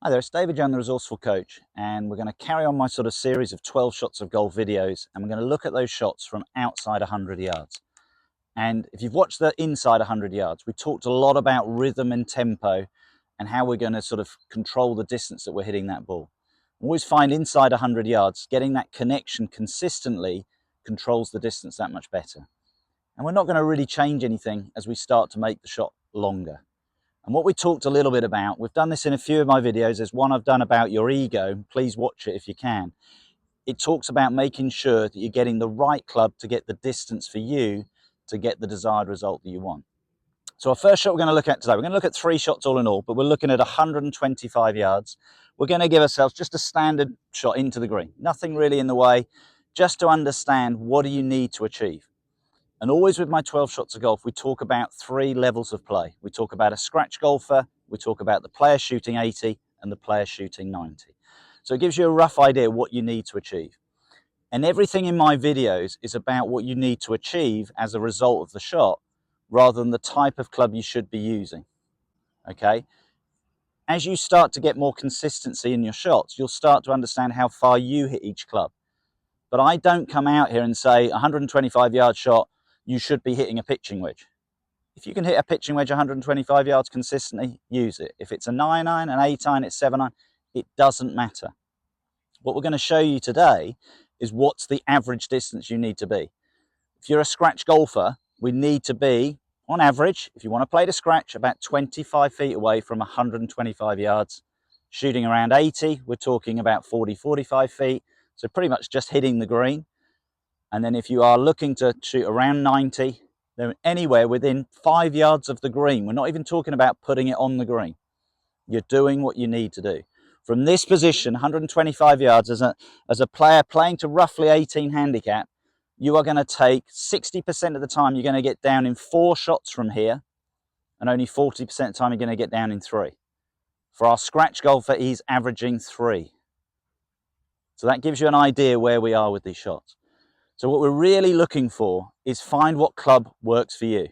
Hi there, it's David Young, the Resourceful Coach, and we're going to carry on my sort of series of 12 shots of golf videos, and we're going to look at those shots from outside 100 yards. And if you've watched the inside 100 yards, we talked a lot about rhythm and tempo and how we're going to sort of control the distance that we're hitting that ball. I always find inside 100 yards, getting that connection consistently controls the distance that much better. And we're not going to really change anything as we start to make the shot longer. And what we talked a little bit about, we've done this in a few of my videos. There's one I've done about your ego. Please watch it if you can. It talks about making sure that you're getting the right club to get the distance for you to get the desired result that you want. So our first shot we're going to look at today, we're going to look at 3 shots all in all, but we're looking at 125 yards. We're going to give ourselves just a standard shot into the green. Nothing really in the way, just to understand what do you need to achieve. And always with my 12 shots of golf, we talk about 3 levels of play. We talk about a scratch golfer, we talk about the player shooting 80 and the player shooting 90. So it gives you a rough idea what you need to achieve. And everything in my videos is about what you need to achieve as a result of the shot, rather than the type of club you should be using. Okay? As you start to get more consistency in your shots, you'll start to understand how far you hit each club. But I don't come out here and say 125 yard shot, you should be hitting a pitching wedge. If you can hit a pitching wedge 125 yards consistently, use it. If it's a 9-iron, an 8-iron, it's 7-iron, it doesn't matter. What we're going to show you today is what's the average distance you need to be. If you're a scratch golfer, we need to be, on average, if you want to play to scratch, about 25 feet away from 125 yards. Shooting around 80, we're talking about 40, 45 feet. So pretty much just hitting the green. And then if you are looking to shoot around 90, then anywhere within 5 yards of the green, we're not even talking about putting it on the green. You're doing what you need to do. From this position, 125 yards, as a player playing to roughly 18 handicap, you are going to take 60% of the time you're going to get down in 4 shots from here, and only 40% of the time you're going to get down in 3. For our scratch golfer, he's averaging 3. So that gives you an idea where we are with these shots. So what we're really looking for is find what club works for you.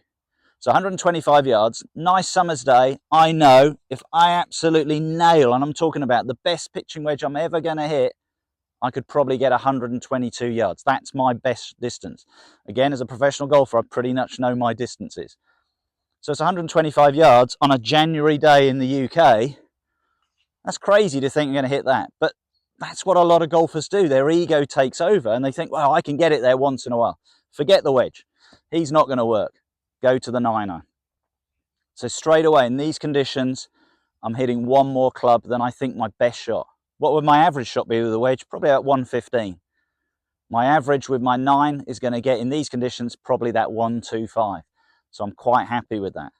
So 125 yards, nice summer's day. I know if I absolutely nail, and I'm talking about the best pitching wedge I'm ever going to hit, I could probably get 122 yards. That's my best distance. Again, as a professional golfer, I pretty much know my distances. So it's 125 yards on a January day in the UK. That's crazy to think you're going to hit that. But that's what a lot of golfers do. Their ego takes over and they think, well, I can get it there once in a while. Forget the wedge. He's not going to work. Go to the 9-iron. So straight away in these conditions, I'm hitting one more club than I think my best shot. What would my average shot be with a wedge? Probably about 115. My average with my 9 is going to get in these conditions probably that 125. So I'm quite happy with that.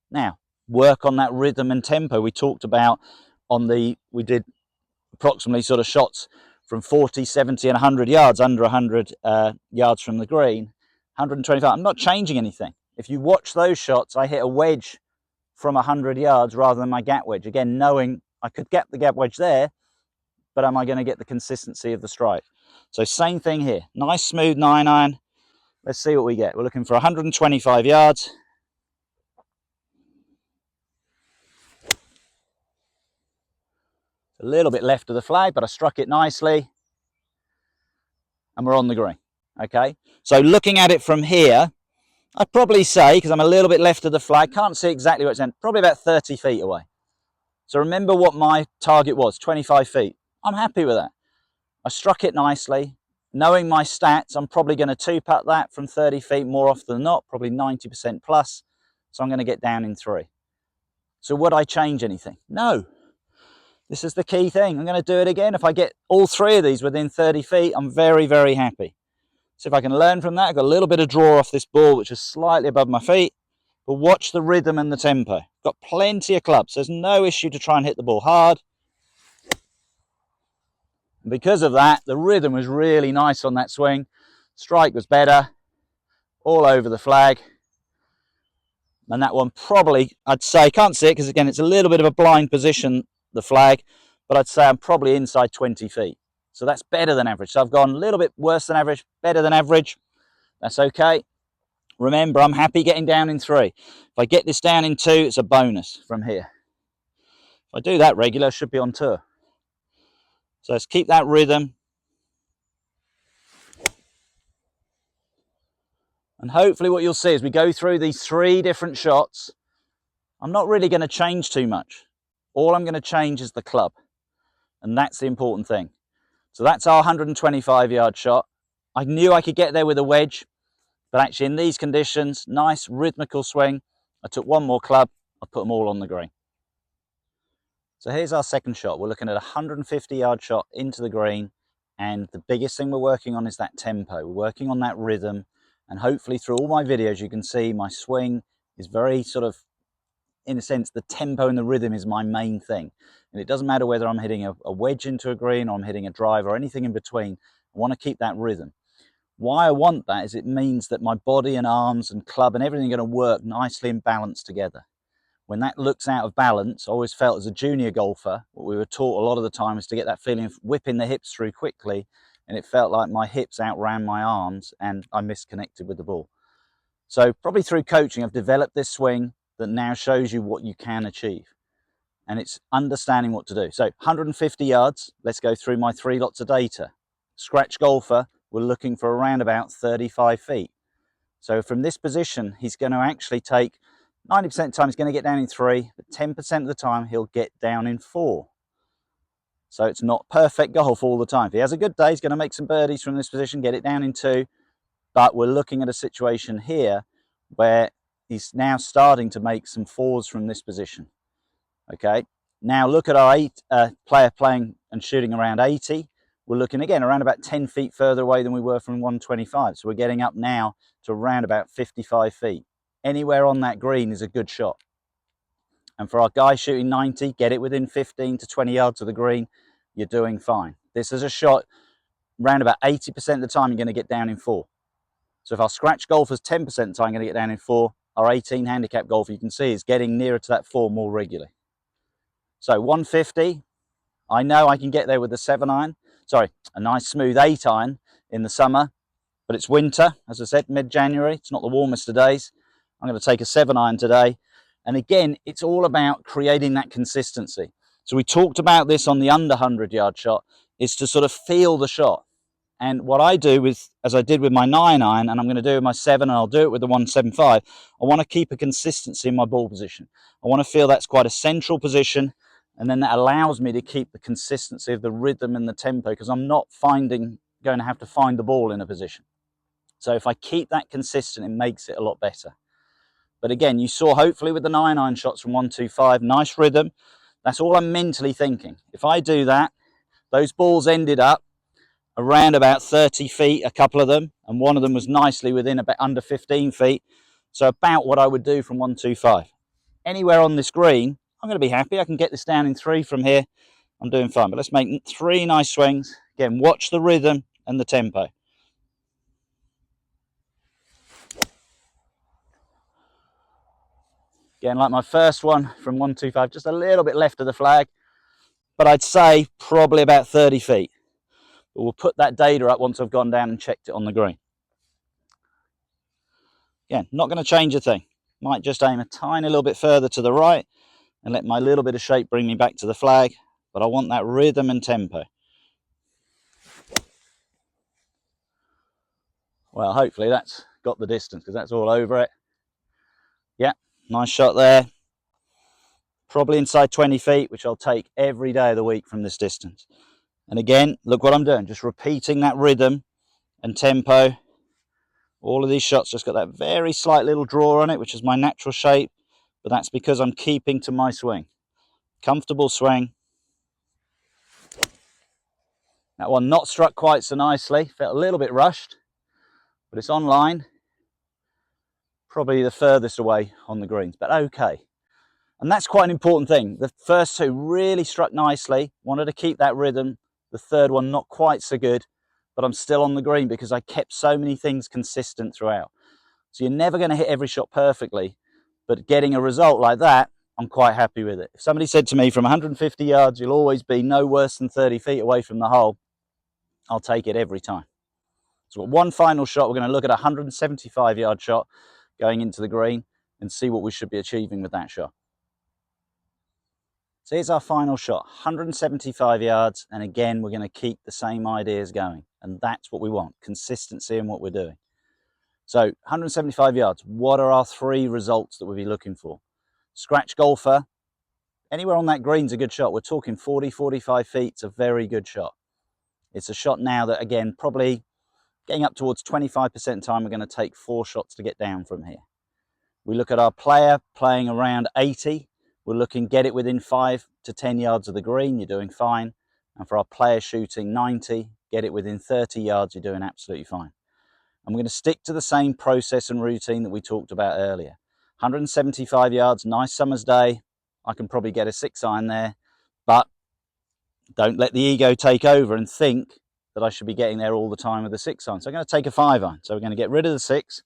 Now, work on that rhythm and tempo we talked about we did approximately sort of shots from 40, 70 and 100 yards, under 100 yards from the green, 125. I'm not changing anything. If you watch those shots, I hit a wedge from 100 yards rather than my gap wedge. Again, knowing I could get the gap wedge there, but am I going to get the consistency of the strike? So same thing here. Nice smooth 9-iron. Let's see what we get. We're looking for 125 yards. A little bit left of the flag, but I struck it nicely. And we're on the green. Okay. So looking at it from here, I'd probably say, because I'm a little bit left of the flag, can't see exactly where it's in, probably about 30 feet away. So remember what my target was, 25 feet. I'm happy with that. I struck it nicely. Knowing my stats, I'm probably going to 2-putt that from 30 feet more often than not, probably 90% plus. So I'm going to get down in 3. So would I change anything? No. This is the key thing. I'm going to do it again. If I get all 3 of these within 30 feet, I'm very, very happy. So if I can learn from that, I've got a little bit of draw off this ball, which is slightly above my feet. But watch the rhythm and the tempo. Got plenty of clubs. There's no issue to try and hit the ball hard. And because of that, the rhythm was really nice on that swing. Strike was better. All over the flag. And that one probably, I'd say, can't see it because again, it's a little bit of a blind position, the flag, but I'd say I'm probably inside 20 feet. So that's better than average. So I've gone a little bit worse than average, better than average. That's okay. Remember, I'm happy getting down in 3. If I get this down in 2, it's a bonus from here. If I do that regular, I should be on tour. So let's keep that rhythm. And hopefully what you'll see as we go through these 3 different shots, I'm not really going to change too much. All I'm going to change is the club. And that's the important thing. So that's our 125-yard shot. I knew I could get there with a wedge, but actually in these conditions, nice rhythmical swing. I took 1 more club, I put them all on the green. So here's our second shot. We're looking at a 150-yard shot into the green, and the biggest thing we're working on is that tempo. We're working on that rhythm, and hopefully through all my videos you can see my swing is very sort of, in a sense, the tempo and the rhythm is my main thing. And it doesn't matter whether I'm hitting a wedge into a green or I'm hitting a drive or anything in between. I want to keep that rhythm. Why I want that is it means that my body and arms and club and everything are going to work nicely in balance together. When that looks out of balance, I always felt as a junior golfer, what we were taught a lot of the time is to get that feeling of whipping the hips through quickly, and it felt like my hips outran my arms and I misconnected with the ball. So probably through coaching, I've developed this swing that now shows you what you can achieve. And it's understanding what to do. So 150 yards, let's go through my 3 lots of data. Scratch golfer, we're looking for around about 35 feet. So from this position, he's going to actually take 90% of the time he's going to get down in 3, but 10% of the time he'll get down in 4. So it's not perfect golf all the time. If he has a good day, he's going to make some birdies from this position, get it down in 2. But we're looking at a situation here where he's now starting to make some 4s from this position. Okay, now look at our player playing and shooting around 80. We're looking again around about 10 feet further away than we were from 125. So we're getting up now to around about 55 feet. Anywhere on that green is a good shot. And for our guy shooting 90, get it within 15 to 20 yards of the green, you're doing fine. This is a shot around about 80% of the time you're going to get down in 4. So if our scratch golfer's 10% of the time going to get down in 4, our 18 handicap golfer, you can see, is getting nearer to that 4 more regularly. So 150, I know I can get there with a 7-iron, sorry, a nice smooth 8-iron in the summer, but it's winter, as I said, mid-January, it's not the warmest of days. I'm going to take a 7-iron today. And again, it's all about creating that consistency. So we talked about this on the under 100-yard shot, is to sort of feel the shot. And what I do with, as I did with my 9-iron, and I'm going to do with my 7, and I'll do it with the 175, I want to keep a consistency in my ball position. I want to feel that's quite a central position, and then that allows me to keep the consistency of the rhythm and the tempo, because I'm not going to have to find the ball in a position. So if I keep that consistent, it makes it a lot better. But again, you saw hopefully with the 9-iron shots from 125, nice rhythm. That's all I'm mentally thinking. If I do that, those balls ended up around about 30 feet, a couple of them, and one of them was nicely within about under 15 feet. So about what I would do from 125. Anywhere on this green, I'm going to be happy. I can get this down in 3 from here. I'm doing fine. But let's make 3 nice swings. Again, watch the rhythm and the tempo. Again, like my first one from 125, just a little bit left of the flag, but I'd say probably about 30 feet. But we'll put that data up once I've gone down and checked it on the green. Again, not going to change a thing. Might just aim a tiny little bit further to the right and let my little bit of shape bring me back to the flag, but I want that rhythm and tempo. Well, hopefully that's got the distance, because that's all over it. Yeah, nice shot there. Probably inside 20 feet, which I'll take every day of the week from this distance. And again, look what I'm doing, just repeating that rhythm and tempo. All of these shots just got that very slight little draw on it, which is my natural shape, but that's because I'm keeping to my swing. Comfortable swing. That one not struck quite so nicely, felt a little bit rushed, but it's on line. Probably the furthest away on the greens, but okay. And that's quite an important thing. The first 2 really struck nicely, wanted to keep that rhythm. The third one not quite so good, but I'm still on the green because I kept so many things consistent throughout. So you're never going to hit every shot perfectly, but getting a result like that, I'm quite happy with it. If somebody said to me from 150 yards, you'll always be no worse than 30 feet away from the hole, I'll take it every time. So one final shot, we're going to look at a 175-yard shot going into the green and see what we should be achieving with that shot. So here's our final shot, 175 yards, and again we're going to keep the same ideas going, and that's what we want, consistency in what we're doing. So 175 yards, what are our 3 results that we'll be looking for? Scratch golfer, anywhere on that green's a good shot. We're talking 40, 45 feet, it's a very good shot. It's a shot now that, again, probably getting up towards 25% time, we're going to take 4 shots to get down from here. We look at our player playing around 80. We're looking, get it within 5 to 10 yards of the green, you're doing fine. And for our player shooting 90, get it within 30 yards, you're doing absolutely fine. And we're going to stick to the same process and routine that we talked about earlier. 175 yards, nice summer's day. I can probably get a 6-iron there, but don't let the ego take over and think that I should be getting there all the time with a 6-iron. So I'm going to take a 5-iron. So we're going to get rid of the 6,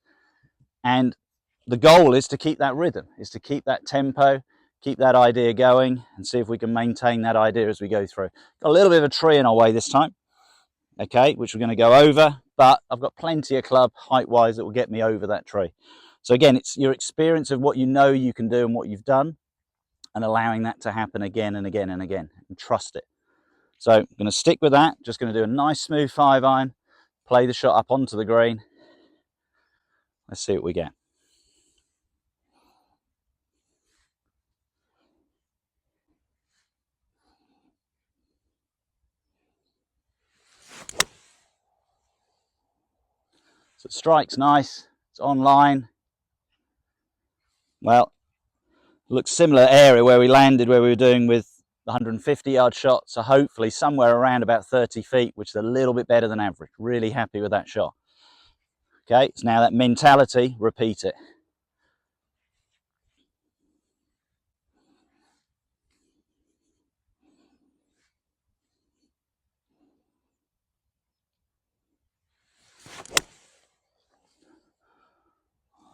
and the goal is to keep that rhythm, is to keep that tempo, keep that idea going, and see if we can maintain that idea as we go through. Got a little bit of a tree in our way this time, okay, which we're going to go over, but I've got plenty of club height-wise that will get me over that tree. So again, it's your experience of what you know you can do and what you've done, and allowing that to happen again and again and again, and trust it. So I'm going to stick with that, just going to do a nice smooth 5-iron, play the shot up onto the green. Let's see what we get. So it strike's nice, it's on line. Well, looks similar area where we landed, where we were doing with the 150-yard shot, so hopefully somewhere around about 30 feet, which is a little bit better than average. Really happy with that shot. Okay, so now that mentality, repeat it.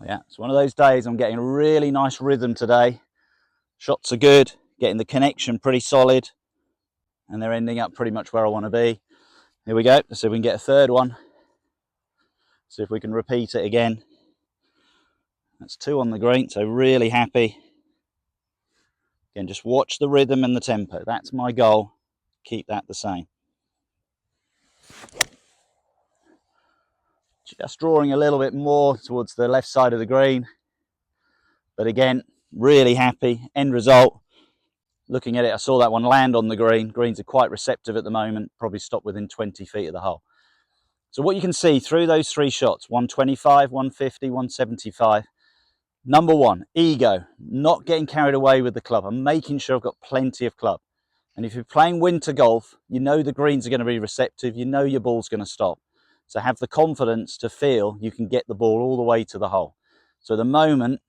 Yeah, it's one of those days I'm getting a really nice rhythm today. Shots are good, getting the connection pretty solid, and they're ending up pretty much where I want to be. Here we go. Let's see if we can get a 3rd one. See if we can repeat it again. That's 2 on the green, so really happy. Again, just watch the rhythm and the tempo. That's my goal. Keep that the same. Just drawing a little bit more towards the left side of the green. But again, really happy. End result. Looking at it, I saw that one land on the green. Greens are quite receptive at the moment. Probably stop within 20 feet of the hole. So what you can see through those 3 shots, 125, 150, 175. Number 1, ego. Not getting carried away with the club. I'm making sure I've got plenty of club. And if you're playing winter golf, you know the greens are going to be receptive. You know your ball's going to stop. So have the confidence to feel you can get the ball all the way to the hole. So at the moment,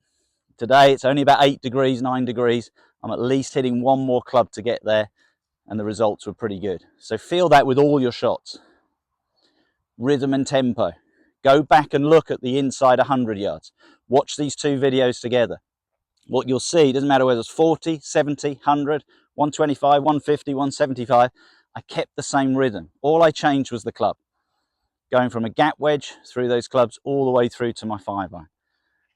today it's only about 8 degrees, 9 degrees. I'm at least hitting 1 more club to get there, and the results were pretty good. So feel that with all your shots. Rhythm and tempo. Go back and look at the inside 100 yards. Watch these 2 videos together. What you'll see, doesn't matter whether it's 40, 70, 100, 125, 150, 175, I kept the same rhythm. All I changed was the club. Going from a gap wedge through those clubs all the way through to my 5-iron.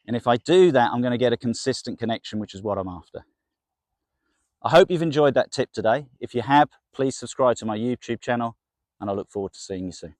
And if I do that, I'm going to get a consistent connection, which is what I'm after. I hope you've enjoyed that tip today. If you have, please subscribe to my YouTube channel, and I look forward to seeing you soon.